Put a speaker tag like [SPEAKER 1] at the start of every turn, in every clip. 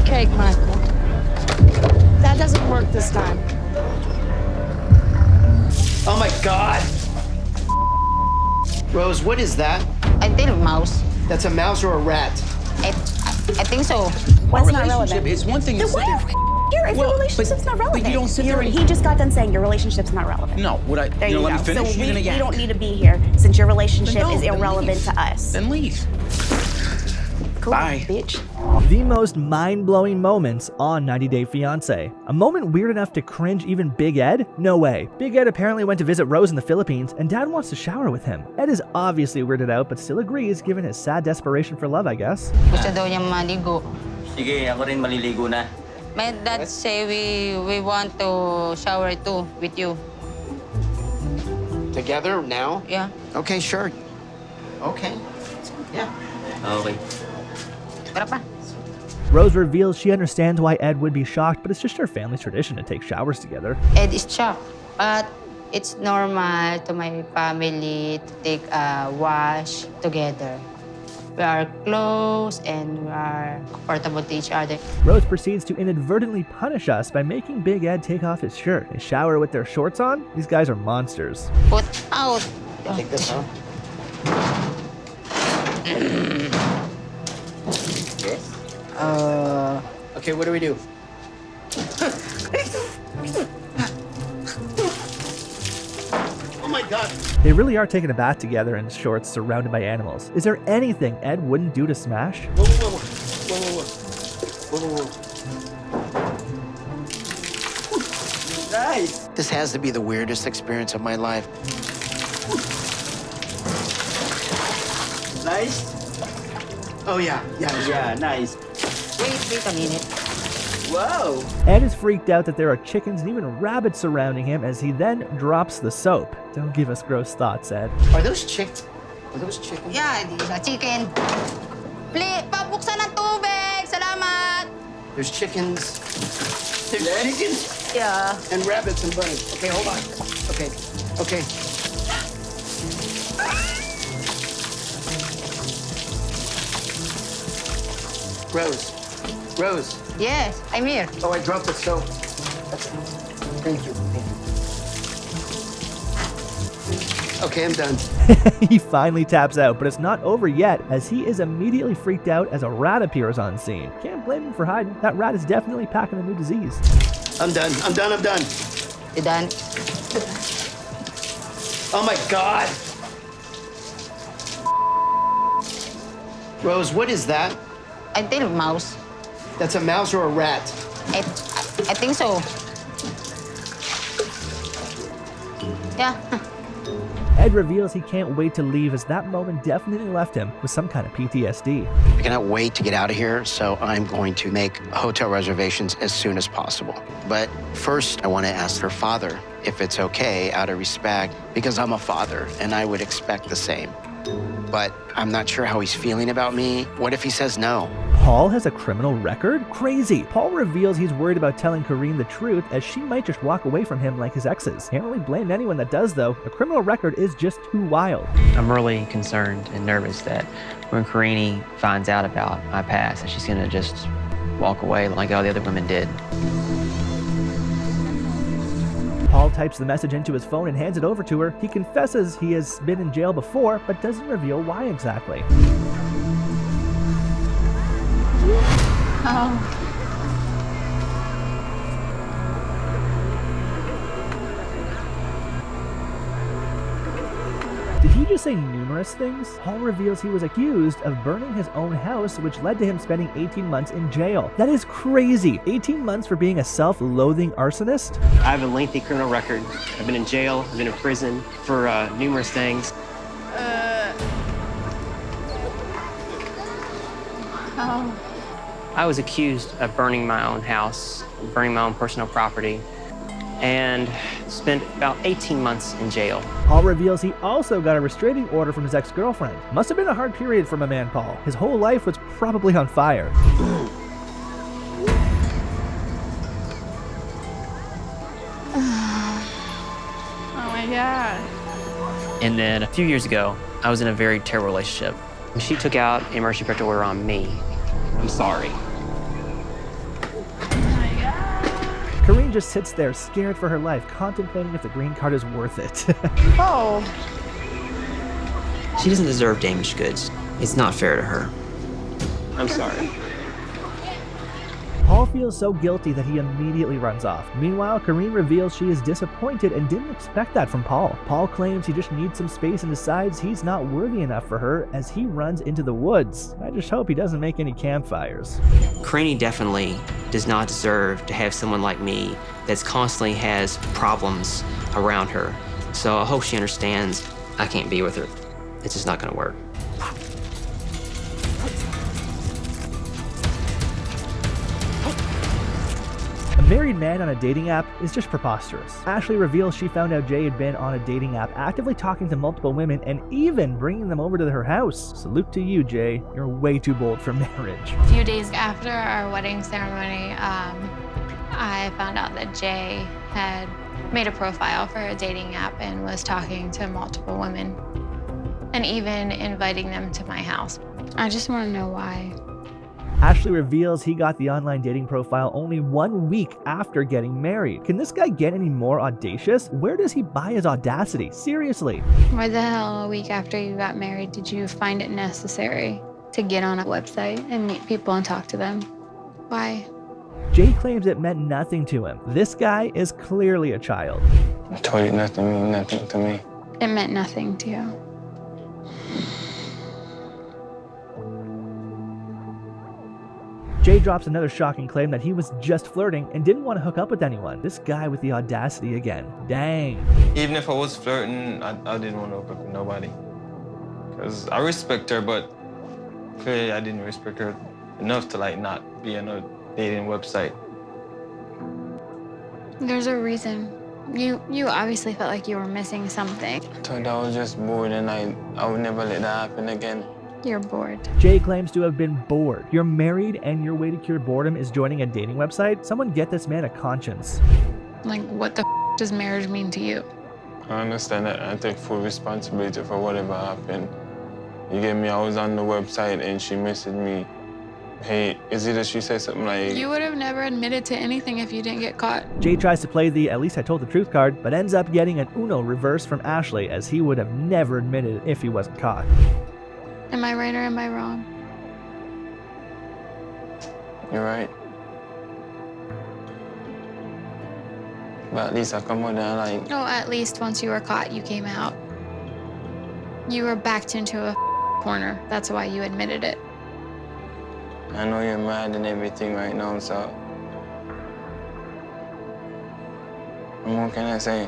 [SPEAKER 1] cake, Michael. That doesn't work this time.
[SPEAKER 2] Oh my God. Rose, what is that?
[SPEAKER 3] I think mouse.
[SPEAKER 2] That's a mouse or a rat?
[SPEAKER 3] I think so.
[SPEAKER 4] What's not relevant?
[SPEAKER 5] It's one thing to
[SPEAKER 4] Then
[SPEAKER 5] sit
[SPEAKER 4] why
[SPEAKER 5] there.
[SPEAKER 4] here if your relationship's not relevant?
[SPEAKER 5] But you don't sit there and...
[SPEAKER 4] He just got done saying your relationship's not relevant.
[SPEAKER 5] No, would I?
[SPEAKER 4] There you
[SPEAKER 5] let
[SPEAKER 4] go.
[SPEAKER 5] me finish?
[SPEAKER 4] So
[SPEAKER 5] You're gonna
[SPEAKER 4] we
[SPEAKER 5] yak.
[SPEAKER 4] don't need to be here since your relationship
[SPEAKER 5] Then
[SPEAKER 4] is
[SPEAKER 5] don't. Then
[SPEAKER 4] irrelevant
[SPEAKER 5] leave.
[SPEAKER 4] to us.
[SPEAKER 5] Then leave.
[SPEAKER 4] Cool,
[SPEAKER 5] Bye.
[SPEAKER 4] bitch.
[SPEAKER 6] The most mind-blowing moments on 90 Day Fiancé. A moment weird enough to cringe even Big Ed? No way. Big Ed apparently went to visit Rose in the Philippines and Dad wants to shower with him. Ed is obviously weirded out but still agrees given his sad desperation for love, I guess.
[SPEAKER 3] Gusto daw niya maligo.
[SPEAKER 7] Sige, ako rin maliligo na.
[SPEAKER 3] My dad say we want to shower too with you.
[SPEAKER 2] Together now?
[SPEAKER 3] Yeah.
[SPEAKER 2] Okay, sure. Okay. Yeah.
[SPEAKER 7] Okay.
[SPEAKER 3] Tara pa.
[SPEAKER 6] Rose reveals she understands why Ed would be shocked, but it's just her family's tradition to take showers together.
[SPEAKER 3] Ed is shocked, but it's normal to my family to take a wash together. We are close and we are comfortable to each other.
[SPEAKER 6] Rose proceeds to inadvertently punish us by making Big Ed take off his shirt and shower with their shorts on. These guys are monsters.
[SPEAKER 3] Put out.
[SPEAKER 2] Take this off. Okay, what do we do? Oh my God.
[SPEAKER 6] They really are taking a bath together in shorts surrounded by animals. Is there anything Ed wouldn't do to smash?
[SPEAKER 2] Whoa, whoa, whoa, whoa, whoa, whoa, whoa, whoa. Nice. This has to be the weirdest experience of my life.
[SPEAKER 5] Nice?
[SPEAKER 2] Oh yeah,
[SPEAKER 5] Yeah, nice.
[SPEAKER 3] Wait a minute.
[SPEAKER 5] Whoa.
[SPEAKER 6] Ed is freaked out that there are chickens and even rabbits surrounding him as he then drops the soap. Don't give us gross thoughts, Ed.
[SPEAKER 2] Are those chickens?
[SPEAKER 3] Yeah, the chicken. Please, pabuksan ng tubig. Salamat.
[SPEAKER 2] There's chickens. There's chickens
[SPEAKER 3] Yeah.
[SPEAKER 2] and rabbits and bunnies. Okay, hold on. Okay, okay. Rose.
[SPEAKER 3] Yes, I'm here.
[SPEAKER 2] Oh, I dropped the soap. Thank you. Okay, I'm done.
[SPEAKER 6] He finally taps out, but it's not over yet as he is immediately freaked out as a rat appears on scene. Can't blame him for hiding. That rat is definitely packing a new disease.
[SPEAKER 2] I'm done.
[SPEAKER 3] You done?
[SPEAKER 2] Oh my God. Rose, what is that?
[SPEAKER 3] I think mouse.
[SPEAKER 2] That's a mouse or a rat?
[SPEAKER 3] I think so. Yeah.
[SPEAKER 6] Ed reveals he can't wait to leave as that moment definitely left him with some kind of PTSD.
[SPEAKER 2] I cannot wait to get out of here, so I'm going to make hotel reservations as soon as possible. But first, I want to ask her father if it's okay, out of respect, because I'm a father and I would expect the same. But I'm not sure how he's feeling about me. What if he says no?
[SPEAKER 6] Paul has a criminal record? Crazy. Paul reveals he's worried about telling Karine the truth as she might just walk away from him like his exes. Can't really blame anyone that does though. A criminal record is just too wild.
[SPEAKER 8] I'm really concerned and nervous that when Karine finds out about my past, that she's gonna just walk away like all the other women did.
[SPEAKER 6] Paul types the message into his phone and hands it over to her. He confesses he has been in jail before, but doesn't reveal why exactly.
[SPEAKER 3] Oh.
[SPEAKER 6] Did he just say numerous things? Paul reveals he was accused of burning his own house, which led to him spending 18 months in jail. That is crazy. 18 months for being a self-loathing arsonist?
[SPEAKER 9] I have a lengthy criminal record. I've been in jail, I've been in prison for numerous things. I was accused of burning my own house, burning my own personal property, and spent about 18 months in jail.
[SPEAKER 6] Paul reveals he also got a restraining order from his ex-girlfriend. Must have been a hard period for my man Paul. His whole life was probably on fire.
[SPEAKER 1] Oh my God.
[SPEAKER 8] And then a few years ago, I was in a very terrible relationship.
[SPEAKER 9] She took out a mercy protector order on me. I'm sorry.
[SPEAKER 6] Karine just sits there, scared for her life, contemplating if the green card is worth it.
[SPEAKER 1] Oh,
[SPEAKER 8] She doesn't deserve damaged goods. It's not fair to her.
[SPEAKER 9] I'm sorry.
[SPEAKER 6] Paul feels so guilty that he immediately runs off. Meanwhile, Karine reveals she is disappointed and didn't expect that from Paul. Paul claims he just needs some space and decides he's not worthy enough for her as he runs into the woods. I just hope he doesn't make any campfires.
[SPEAKER 8] Karine definitely does not deserve to have someone like me that's constantly has problems around her. So I hope she understands I can't be with her. It's just not gonna work.
[SPEAKER 6] A married man on a dating app is just preposterous. Ashley reveals she found out Jay had been on a dating app, actively talking to multiple women and even bringing them over to her house. Salute to you, Jay. You're way too bold for marriage.
[SPEAKER 10] A few days after our wedding ceremony, I found out that Jay had made a profile for a dating app and was talking to multiple women and even inviting them to my house. I just want to know why.
[SPEAKER 6] Ashley reveals he got the online dating profile only 1 week after getting married. Can this guy get any more audacious? Where does he buy his audacity? Seriously.
[SPEAKER 10] Why the hell, a week after you got married, did you find it necessary to get on a website and meet people and talk to them? Why?
[SPEAKER 6] Jay claims it meant nothing to him. This guy is clearly a child.
[SPEAKER 11] I told you nothing means nothing to me.
[SPEAKER 10] It meant nothing to you.
[SPEAKER 6] Jay drops another shocking claim that he was just flirting and didn't want to hook up with anyone. This guy with the audacity again. Dang.
[SPEAKER 11] Even if I was flirting, I didn't want to hook up with nobody. Because I respect her, but clearly I didn't respect her enough to like not be on a dating website.
[SPEAKER 10] There's a reason. You obviously felt like you were missing something.
[SPEAKER 11] I thought I was just bored and I would never let that happen again.
[SPEAKER 10] You're bored.
[SPEAKER 6] Jay claims to have been bored. You're married and your way to cure boredom is joining a dating website? Someone get this man a conscience.
[SPEAKER 10] Like, what the does marriage mean to you?
[SPEAKER 11] I understand that. I take full responsibility for whatever happened. You get me, I was on the website and she messaged me. Hey, is it that she said something like...
[SPEAKER 10] You would have never admitted to anything if you didn't get caught.
[SPEAKER 6] Jay tries to play the "at least I told the truth" card, but ends up getting an Uno reverse from Ashley, as he would have never admitted if he wasn't caught.
[SPEAKER 10] Am I right or am I wrong?
[SPEAKER 11] You're right. But at least I come out there like...
[SPEAKER 10] Oh, at least once you were caught, you came out. You were backed into a corner. That's why you admitted it.
[SPEAKER 11] I know you're mad and everything right now, so... What can I say?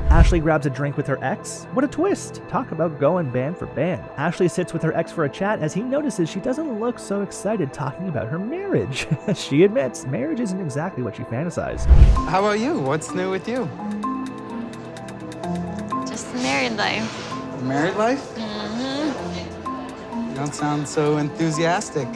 [SPEAKER 6] Ashley grabs a drink with her ex. What a twist. Talk about going band for band. Ashley sits with her ex for a chat as he notices she doesn't look so excited talking about her marriage. She admits marriage isn't exactly what she fantasized.
[SPEAKER 12] How about you? What's new with you?
[SPEAKER 10] Just married life.
[SPEAKER 12] Married life?
[SPEAKER 10] Mm-hmm.
[SPEAKER 12] You don't sound so enthusiastic.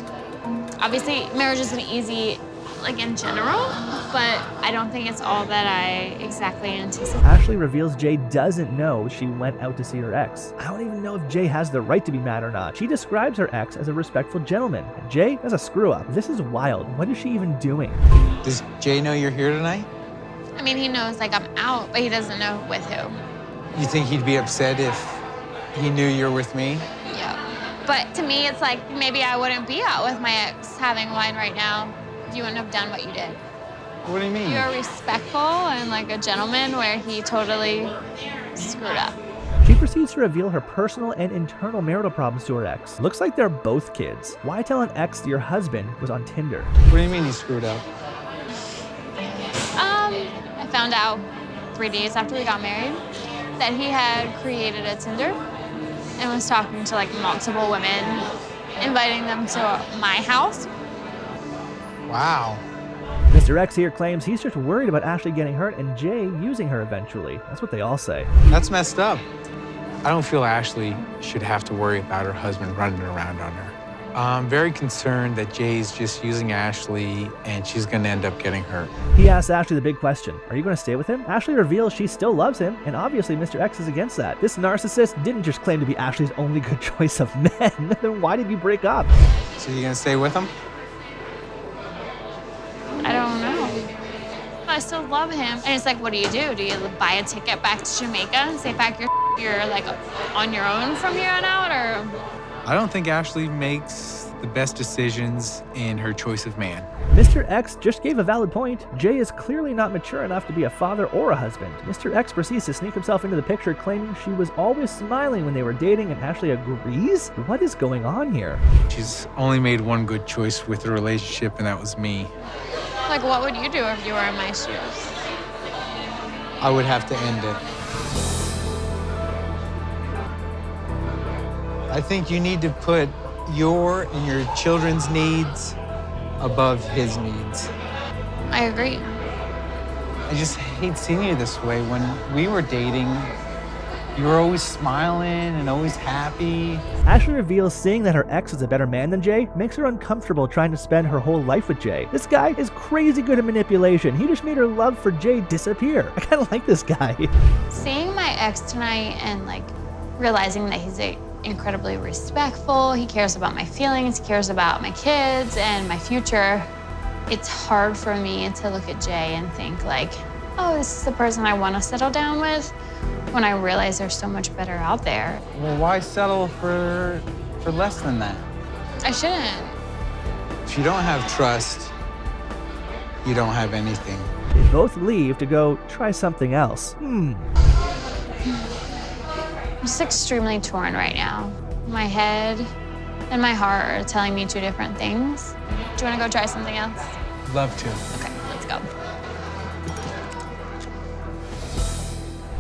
[SPEAKER 10] Obviously, marriage isn't easy, like in general, but I don't think it's all that I exactly anticipate.
[SPEAKER 6] Ashley reveals Jay doesn't know she went out to see her ex. I don't even know if Jay has the right to be mad or not. She describes her ex as a respectful gentleman. And Jay is a screw up. This is wild. What is she even doing?
[SPEAKER 12] Does Jay know you're here tonight?
[SPEAKER 10] I mean, he knows like I'm out, but he doesn't know with who.
[SPEAKER 12] You think he'd be upset if he knew you're with me?
[SPEAKER 10] Yeah. But to me, it's like maybe I wouldn't be out with my ex having wine right now. You wouldn't have done what you did.
[SPEAKER 12] What do you mean?
[SPEAKER 10] You're respectful and like a gentleman where he totally screwed up.
[SPEAKER 6] She proceeds to reveal her personal and internal marital problems to her ex. Looks like they're both kids. Why tell an ex that your husband was on Tinder?
[SPEAKER 12] What do you mean he screwed up?
[SPEAKER 10] I found out 3 days after we got married that he had created a Tinder and was talking to like multiple women, inviting them to my house.
[SPEAKER 12] Wow.
[SPEAKER 6] Mr. X here claims he's just worried about Ashley getting hurt and Jay using her eventually. That's what they all say.
[SPEAKER 12] That's messed up.
[SPEAKER 13] I don't feel Ashley should have to worry about her husband running around on her. I'm very concerned that Jay's just using Ashley and she's gonna end up getting hurt.
[SPEAKER 6] He asks Ashley the big question, are you going to stay with him? Ashley reveals she still loves him, and obviously Mr. X is against that. This narcissist didn't just claim to be Ashley's only good choice of men. Then why did you break up?
[SPEAKER 12] So you gonna stay with him?
[SPEAKER 10] I don't know. I still love him. And it's like, what do? Do you buy a ticket back to Jamaica and say, pack you're like on your own from here on out, or?
[SPEAKER 13] I don't think Ashley makes the best decisions in her choice of man.
[SPEAKER 6] Mr. X just gave a valid point. Jay is clearly not mature enough to be a father or a husband. Mr. X proceeds to sneak himself into the picture, claiming she was always smiling when they were dating, and Ashley agrees? What is going on here?
[SPEAKER 13] She's only made one good choice with the relationship, and that was me.
[SPEAKER 10] Like, what would you do if you were in my shoes?
[SPEAKER 12] I would have to end it. I think you need to put your and your children's needs above his needs.
[SPEAKER 10] I agree.
[SPEAKER 12] I just hate seeing you this way. When we were dating, you were always smiling and always happy.
[SPEAKER 6] Ashley reveals seeing that her ex is a better man than Jay makes her uncomfortable trying to spend her whole life with Jay. This guy is crazy good at manipulation. He just made her love for Jay disappear. I kind of like this guy.
[SPEAKER 10] Seeing my ex tonight and like realizing that he's incredibly respectful, he cares about my feelings, he cares about my kids and my future, it's hard for me to look at Jay and think like, oh, this is the person I want to settle down with, when I realize there's so much better out there.
[SPEAKER 12] Well, why settle for less than that?
[SPEAKER 10] I shouldn't.
[SPEAKER 12] If you don't have trust, you don't have anything.
[SPEAKER 6] They both leave to go try something else.
[SPEAKER 10] I'm just extremely torn right now. My head and my heart are telling me two different things. Do you want to go try something else?
[SPEAKER 12] Love to.
[SPEAKER 10] Okay, let's go.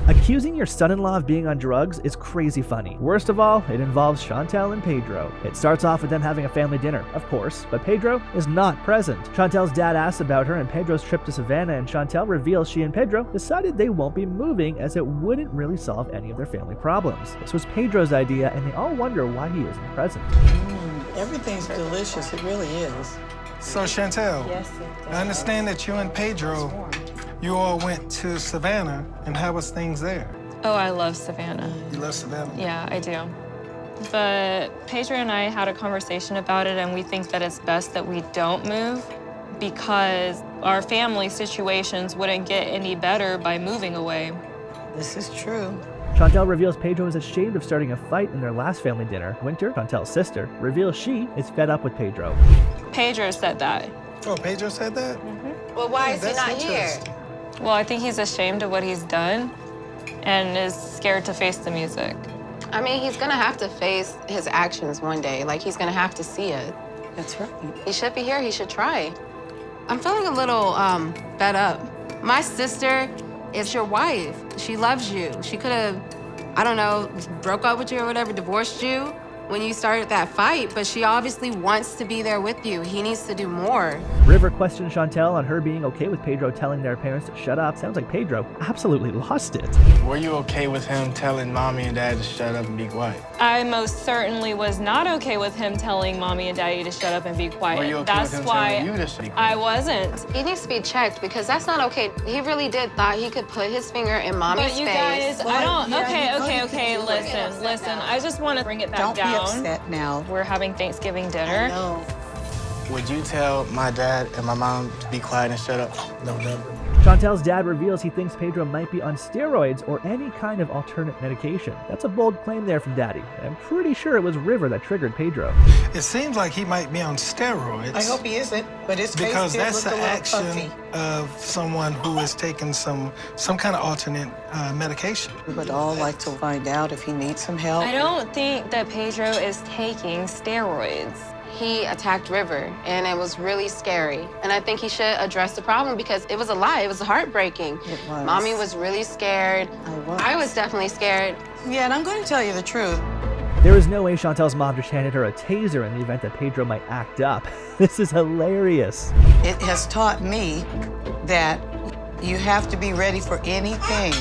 [SPEAKER 6] Accusing your son-in-law of being on drugs is crazy funny. Worst of all, it involves Chantel and Pedro. It starts off with them having a family dinner, of course, but Pedro is not present. Chantel's dad asks about her and Pedro's trip to Savannah, and Chantel reveals she and Pedro decided they won't be moving as it wouldn't really solve any of their family problems. This was Pedro's idea, and they all wonder why he isn't present.
[SPEAKER 14] Everything's delicious, it really is.
[SPEAKER 15] So Chantel,
[SPEAKER 14] Yes,
[SPEAKER 15] I understand that you and Pedro, you all went to Savannah, and how was things there?
[SPEAKER 16] Oh, I love Savannah.
[SPEAKER 15] You love Savannah?
[SPEAKER 16] Yeah, I do. But Pedro and I had a conversation about it, and we think that it's best that we don't move because our family situations wouldn't get any better by moving away.
[SPEAKER 14] This is true.
[SPEAKER 6] Chantel reveals Pedro is ashamed of starting a fight in their last family dinner. Winter, Chantel's sister, reveals she is fed up with Pedro.
[SPEAKER 16] Pedro said that.
[SPEAKER 15] Oh, Pedro said that?
[SPEAKER 16] Well, why
[SPEAKER 15] is he not here?
[SPEAKER 16] Well, I think he's ashamed of what he's done and is scared to face the music.
[SPEAKER 17] I mean, he's gonna have to face his actions one day. Like, he's gonna have to see it.
[SPEAKER 14] That's right.
[SPEAKER 17] He should be here, he should try. I'm feeling a little fed up. My sister is your wife. She loves you. She could have, I don't know, broke up with you or whatever, divorced you when you started that fight, but she obviously wants to be there with you. He needs to do more.
[SPEAKER 6] River questions Chantel on her being okay with Pedro telling their parents to shut up. Sounds like Pedro absolutely lost it.
[SPEAKER 15] Were you okay with him telling mommy and dad to shut up and be quiet?
[SPEAKER 16] I most certainly was not okay with him telling mommy and daddy to shut up and be quiet.
[SPEAKER 15] Were you okay
[SPEAKER 16] That's
[SPEAKER 15] with him
[SPEAKER 16] why
[SPEAKER 15] telling you to be quiet?
[SPEAKER 16] I wasn't.
[SPEAKER 17] He needs to be checked because that's not okay. He really did thought he could put his finger in mommy's
[SPEAKER 16] But you
[SPEAKER 17] face.
[SPEAKER 16] guys, I don't, okay, listen. I just want to bring it back
[SPEAKER 14] Don't
[SPEAKER 16] down.
[SPEAKER 14] be upset now.
[SPEAKER 16] We're having Thanksgiving dinner.
[SPEAKER 14] No.
[SPEAKER 15] Would you tell my dad and my mom to be quiet and shut up? No, never.
[SPEAKER 6] Chantel's dad reveals he thinks Pedro might be on steroids or any kind of alternate medication. That's a bold claim there from Daddy. I'm pretty sure it was River that triggered Pedro.
[SPEAKER 15] It seems like he might be on steroids.
[SPEAKER 14] I hope he isn't, but his face
[SPEAKER 15] Because
[SPEAKER 14] did
[SPEAKER 15] that's
[SPEAKER 14] look
[SPEAKER 15] the
[SPEAKER 14] a little
[SPEAKER 15] action
[SPEAKER 14] puffy.
[SPEAKER 15] of someone who is taking some kind of alternate medication.
[SPEAKER 14] We would all like to find out if he needs some help.
[SPEAKER 16] I don't think that Pedro is taking steroids.
[SPEAKER 17] He attacked River, and it was really scary. And I think he should address the problem because it was a lie. It was heartbreaking.
[SPEAKER 14] It was.
[SPEAKER 17] Mommy was really scared. I was definitely scared.
[SPEAKER 14] Yeah, and I'm going to tell you the truth.
[SPEAKER 6] There is no way Chantel's mom just handed her a taser in the event that Pedro might act up. This is hilarious.
[SPEAKER 14] It has taught me that you have to be ready for anything.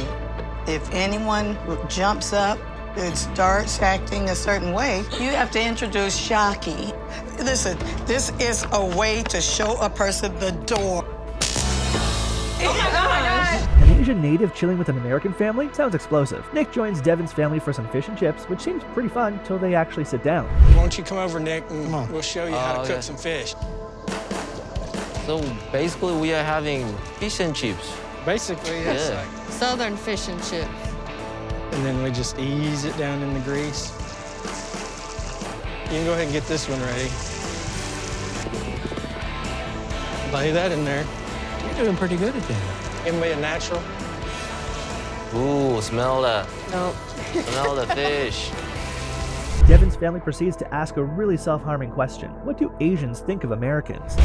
[SPEAKER 14] If anyone jumps up and starts acting a certain way, you have to introduce Shocky. Listen, this is a way to show a person the door.
[SPEAKER 16] Oh my God.
[SPEAKER 6] An Asian native chilling with an American family? Sounds explosive. Nick joins Devin's family for some fish and chips, which seems pretty fun until they actually sit down.
[SPEAKER 18] Why don't you come over, Nick, and we'll show you how to cook some fish. So basically, we are having fish and chips.
[SPEAKER 19] Basically, yes.
[SPEAKER 18] Yeah.
[SPEAKER 17] Southern fish and chips.
[SPEAKER 19] And then we just ease it down in the grease. You can go ahead and get this one ready. Lay that in there.
[SPEAKER 13] You're doing pretty good at that.
[SPEAKER 19] Give me a natural.
[SPEAKER 18] Ooh, smell that.
[SPEAKER 17] Nope.
[SPEAKER 18] Smell the fish.
[SPEAKER 6] Devin's family proceeds to ask a really self-harming question. What do Asians think of Americans?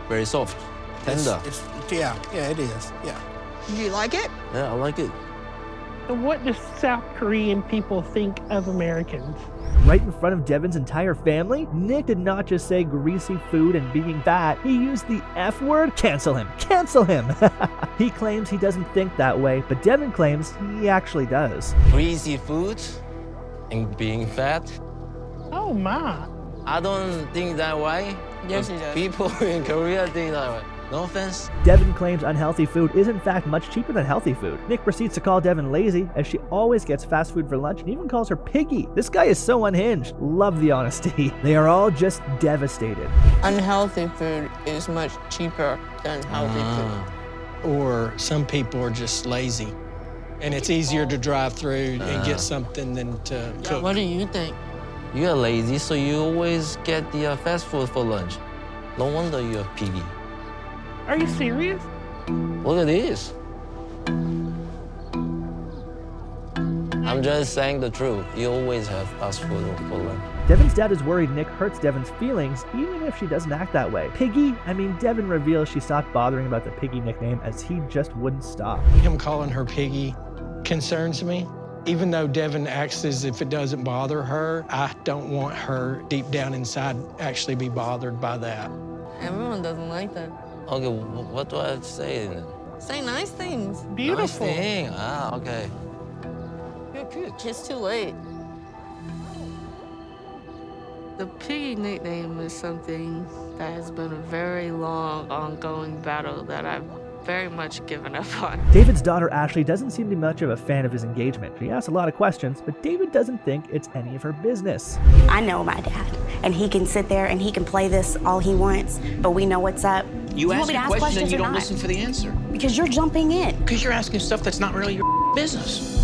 [SPEAKER 18] Very soft, tender.
[SPEAKER 20] Yeah, it is. Yeah.
[SPEAKER 1] You like it?
[SPEAKER 18] Yeah, I like it.
[SPEAKER 21] What do South Korean people think of Americans?
[SPEAKER 6] Right in front of Devin's entire family, Nick did not just say greasy food and being fat, he used the F word. Cancel him! Cancel him! He claims he doesn't think that way, but Devin claims he actually does.
[SPEAKER 18] Greasy food and being fat.
[SPEAKER 21] Oh my.
[SPEAKER 18] I don't think that way.
[SPEAKER 17] Yes, he does.
[SPEAKER 18] People in Korea think that way. No offense.
[SPEAKER 6] Devin claims unhealthy food is in fact much cheaper than healthy food. Nick proceeds to call Devin lazy, as she always gets fast food for lunch and even calls her piggy. This guy is so unhinged. Love the honesty. They are all just devastated.
[SPEAKER 17] Unhealthy food is much cheaper than healthy food.
[SPEAKER 19] Or some people are just lazy. And it's easier to drive through and get something than to cook.
[SPEAKER 17] What do you think?
[SPEAKER 18] You are lazy, so you always get the fast food for lunch. No wonder you're a piggy.
[SPEAKER 21] Are you serious?
[SPEAKER 18] Look at this. I'm just saying the truth. You always have fast food for lunch.
[SPEAKER 6] Devin's dad is worried Nick hurts Devin's feelings, even if she doesn't act that way. Piggy? I mean, Devin reveals she stopped bothering about the Piggy nickname as he just wouldn't stop.
[SPEAKER 19] Him calling her piggy concerns me. Even though Devin acts as if it doesn't bother her, I don't want her deep down inside actually be bothered by that.
[SPEAKER 17] Everyone doesn't like that.
[SPEAKER 18] Okay, what do I have to say then?
[SPEAKER 17] Say nice things.
[SPEAKER 21] Beautiful.
[SPEAKER 18] Nice thing. Ah, okay.
[SPEAKER 17] Good. It's too late. The piggy nickname is something that has been a very long, ongoing battle that I've very much given up on.
[SPEAKER 6] David's daughter Ashley doesn't seem to be much of a fan of his engagement. She asks a lot of questions, but David doesn't think it's any of her business.
[SPEAKER 4] I know my dad, and he can sit there and he can play this all he wants, but we know what's up.
[SPEAKER 22] You
[SPEAKER 4] want
[SPEAKER 22] ask
[SPEAKER 4] me to
[SPEAKER 22] a
[SPEAKER 4] ask
[SPEAKER 22] question and you
[SPEAKER 4] or
[SPEAKER 22] don't
[SPEAKER 4] not?
[SPEAKER 22] listen for the answer.
[SPEAKER 4] Because you're jumping in.
[SPEAKER 22] Because you're asking stuff that's not really your business.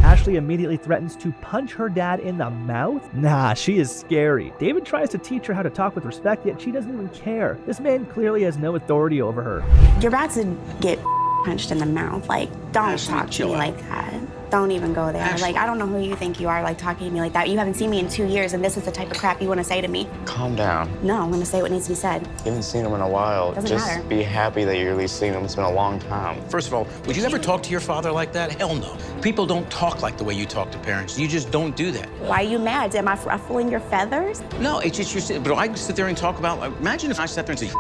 [SPEAKER 6] Ashley immediately threatens to punch her dad in the mouth? Nah, she is scary. David tries to teach her how to talk with respect, yet she doesn't even care. This man clearly has no authority over her.
[SPEAKER 4] You're about to get punched in the mouth. Like, don't
[SPEAKER 22] Ashley,
[SPEAKER 4] talk to
[SPEAKER 22] chill
[SPEAKER 4] me
[SPEAKER 22] out.
[SPEAKER 4] like that. Don't even go there.
[SPEAKER 22] Ashley.
[SPEAKER 4] Like, I don't know who you think you are, like, talking to me like that. You haven't seen me in 2 years, and this is the type of crap you want to say to me.
[SPEAKER 23] Calm down.
[SPEAKER 4] No, I'm going to say what needs to be said.
[SPEAKER 23] You haven't seen him in a while.
[SPEAKER 4] Doesn't
[SPEAKER 23] Just
[SPEAKER 4] matter.
[SPEAKER 23] be happy that you're at least seeing him. It's been a long time.
[SPEAKER 22] First of all, would you ever talk to your father like that? Hell no. People don't talk like the way you talk to parents. You just don't do that.
[SPEAKER 4] Why are you mad? Am I ruffling your feathers?
[SPEAKER 22] No, it's just you're. But I sit there and talk about. Imagine if I sat there and said,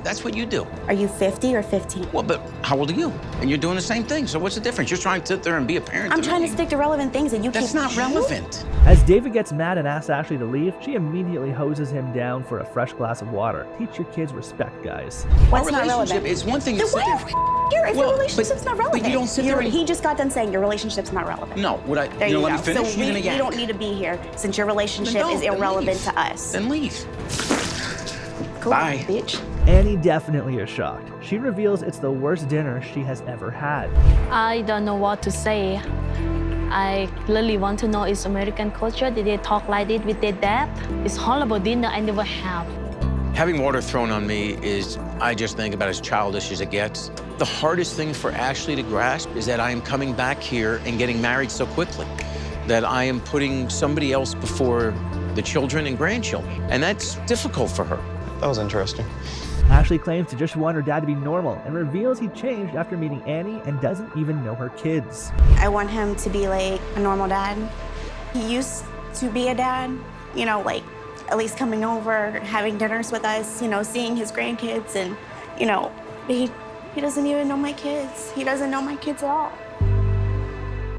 [SPEAKER 22] that's what you do.
[SPEAKER 4] Are you 50 or 15?
[SPEAKER 22] Well, but how old are you? And you're doing the same thing. So what's the difference? You're trying to sit there and be a parent.
[SPEAKER 4] I'm trying to stick to relevant things, and you
[SPEAKER 22] That's
[SPEAKER 4] keep...
[SPEAKER 22] not relevant.
[SPEAKER 6] As David gets mad and asks Ashley to leave, she immediately hoses him down for a fresh glass of water. Teach your kids respect, guys.
[SPEAKER 4] What's
[SPEAKER 22] Our
[SPEAKER 4] not
[SPEAKER 22] relationship
[SPEAKER 4] relevant?
[SPEAKER 22] is one thing.
[SPEAKER 4] Then
[SPEAKER 22] to sit
[SPEAKER 4] what
[SPEAKER 22] there-
[SPEAKER 4] Here, if
[SPEAKER 22] Well,
[SPEAKER 4] your relationship's
[SPEAKER 22] but-
[SPEAKER 4] not relevant.
[SPEAKER 22] but you don't sit there and-
[SPEAKER 4] He just got done saying your relationship's not relevant.
[SPEAKER 22] No, would I?
[SPEAKER 4] There
[SPEAKER 22] you know,
[SPEAKER 4] you
[SPEAKER 22] let
[SPEAKER 4] go.
[SPEAKER 22] me finish.
[SPEAKER 4] So
[SPEAKER 22] You're gonna
[SPEAKER 4] we
[SPEAKER 22] yak.
[SPEAKER 4] don't need to be here since your relationship
[SPEAKER 22] No,
[SPEAKER 4] is
[SPEAKER 22] then
[SPEAKER 4] irrelevant
[SPEAKER 22] leave.
[SPEAKER 4] to us.
[SPEAKER 22] Then leave.
[SPEAKER 4] Cool,
[SPEAKER 22] Bye.
[SPEAKER 4] bitch.
[SPEAKER 6] Annie definitely is shocked. She reveals it's the worst dinner she has ever had.
[SPEAKER 24] I don't know what to say. I really want to know is American culture. Did they talk like this with their dad? It's horrible dinner I never have.
[SPEAKER 22] Having water thrown on me is, I just think about as childish as it gets. The hardest thing for Ashley to grasp is that I am coming back here and getting married so quickly, that I am putting somebody else before the children and grandchildren. And that's difficult for her.
[SPEAKER 23] That was interesting.
[SPEAKER 6] Ashley claims to just want her dad to be normal and reveals he changed after meeting Annie and doesn't even know her kids.
[SPEAKER 4] I want him to be like a normal dad. He used to be a dad, you know, like at least coming over, having dinners with us, you know, seeing his grandkids and, you know, he doesn't even know my kids. He doesn't know my kids at all.